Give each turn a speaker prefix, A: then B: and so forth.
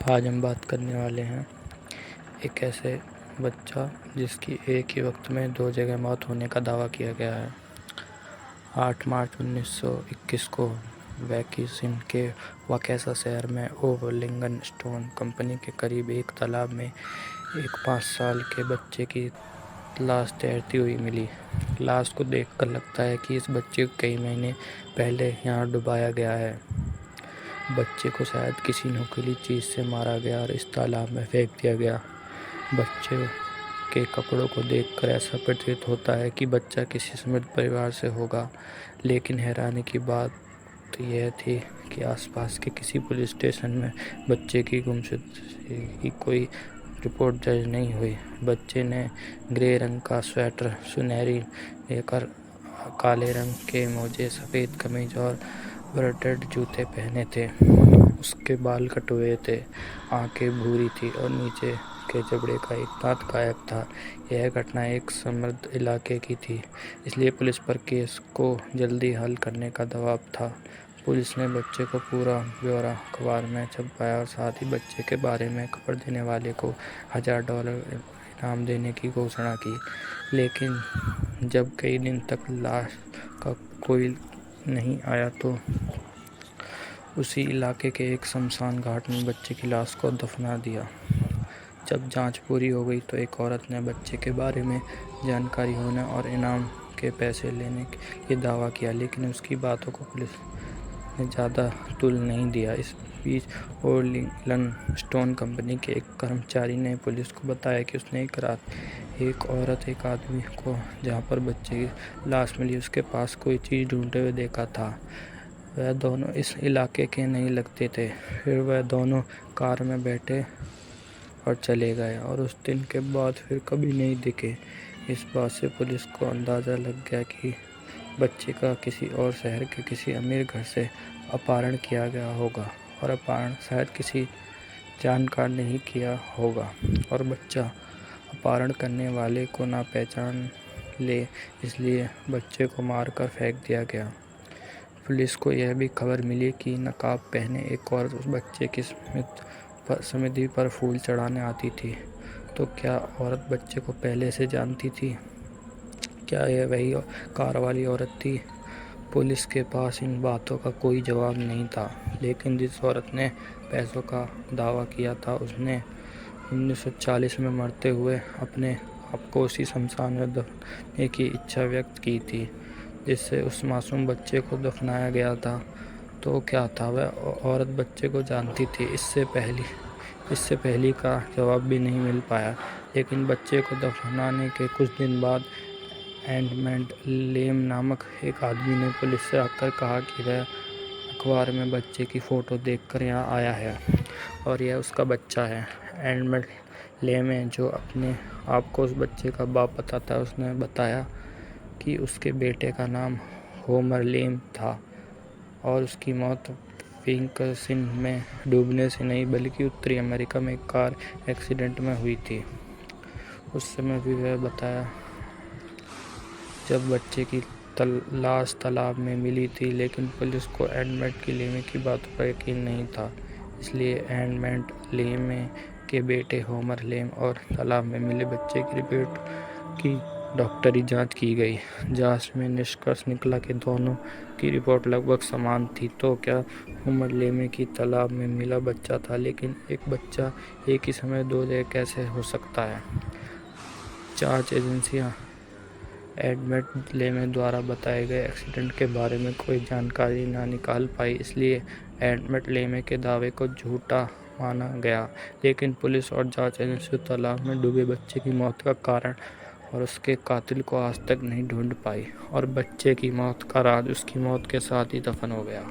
A: आज हम बात करने वाले हैं एक ऐसे बच्चा जिसकी एक ही वक्त में दो जगह मौत होने का दावा किया गया है। 8 मार्च 1921 को वैकिसन के वाकैसा शहर में ओवलिंगन स्टोन कंपनी के करीब एक तालाब में एक 5 साल के बच्चे की लाश तैरती हुई मिली। लाश को देखकर लगता है कि इस बच्चे को कई महीने पहले यहाँ डुबाया गया है। बच्चे को शायद किसी नुकीली चीज़ से मारा गया और इस तालाब में फेंक दिया गया। बच्चे के कपड़ों को देखकर ऐसा प्रतीत होता है कि बच्चा किसी समृद्ध परिवार से होगा, लेकिन हैरानी की बात यह थी कि आसपास के किसी पुलिस स्टेशन में बच्चे की गुमशुदगी की कोई रिपोर्ट दर्ज नहीं हुई। बच्चे ने ग्रे रंग का स्वेटर, सुनहरी लेकर काले रंग के मोजे, सफ़ेद कमीज और ब्रेडेड जूते पहने थे। उसके बाल कटे हुए थे, आंखें भूरी थी और नीचे के जबड़े का एक दांत गायब था। यह घटना एक समृद्ध इलाके की थी, इसलिए पुलिस पर केस को जल्दी हल करने का दबाव था। पुलिस ने बच्चे को पूरा ब्यौरा अखबार में छपवाया और साथ ही बच्चे के बारे में खबर देने वाले को $1000 इनाम देने की घोषणा की। लेकिन जब कई दिन तक लाश का कोई नहीं आया तो उसी इलाके के एक शमशान घाट में बच्चे की लाश को दफना दिया। जब जांच पूरी हो गई तो एक औरत ने बच्चे के बारे में जानकारी होने और इनाम के पैसे लेने के दावा किया, लेकिन उसकी बातों को पुलिस ने ज़्यादा तुल नहीं दिया। इस बीच ओवलिंगन स्टोन कंपनी के एक कर्मचारी ने पुलिस को बताया कि उसने एक रात एक आदमी को जहां पर बच्चे की लाश मिली उसके पास कोई चीज़ ढूंढते हुए देखा था। वह दोनों इस इलाके के नहीं लगते थे। फिर वह दोनों कार में बैठे और चले गए और उस दिन के बाद फिर कभी नहीं दिखे। इस बात से पुलिस को अंदाज़ा लग गया कि बच्चे का किसी और शहर के किसी अमीर घर से अपहरण किया गया होगा और अपहरण शायद किसी जानकार ने ही किया होगा और बच्चा अपहरण करने वाले को ना पहचान ले, इसलिए बच्चे को मारकर फेंक दिया गया। पुलिस को यह भी खबर मिली कि नकाब पहने एक औरत उस बच्चे की समाधि पर फूल चढ़ाने आती थी। तो क्या औरत बच्चे को पहले से जानती थी? क्या यह वही कार वाली औरत थी? पुलिस के पास इन बातों का कोई जवाब नहीं था, लेकिन जिस औरत ने पैसों का दावा किया था उसने 1940 में मरते हुए अपने आप को उसी शमशान में दफनाने की इच्छा व्यक्त की थी जिससे उस मासूम बच्चे को दफनाया गया था। तो क्या था वह औरत बच्चे को जानती थी? इससे पहली का जवाब भी नहीं मिल पाया। लेकिन बच्चे को दफनाने के कुछ दिन बाद एडमंड लेम नामक एक आदमी ने पुलिस से आकर कहा कि वह अखबार में बच्चे की फ़ोटो देखकर यहाँ आया है और यह उसका बच्चा है। एडमंड लेम, जो अपने आप को उस बच्चे का बाप बताता है, उसने बताया कि उसके बेटे का नाम होमर लेम था और उसकी मौत विस्कॉन्सिन में डूबने से नहीं बल्कि उत्तरी अमेरिका में एक कार एक्सीडेंट में हुई थी। उस समय भी वह बताया जब बच्चे की लाश तालाब में मिली थी, लेकिन पुलिस को एडमंड लेमे की बातों पर यकीन नहीं था। इसलिए एडमंड लेमे के बेटे होमर लेम और तालाब में मिले बच्चे की रिपोर्ट की डॉक्टरी जांच की गई। जांच में निष्कर्ष निकला कि दोनों की रिपोर्ट लगभग समान थी। तो क्या होमर लेमे की तालाब में मिला बच्चा था? लेकिन एक बच्चा एक ही समय दो जगह कैसे हो सकता है? जांच एजेंसियां एडमंड लेमे द्वारा बताए गए एक्सीडेंट के बारे में कोई जानकारी न निकाल पाई, इसलिए एडमंड लेमे के दावे को झूठा माना गया। लेकिन पुलिस और जांच एजेंसियां तालाब में डूबे बच्चे की मौत का कारण और उसके कातिल को आज तक नहीं ढूंढ पाई और बच्चे की मौत का राज उसकी मौत के साथ ही दफन हो गया।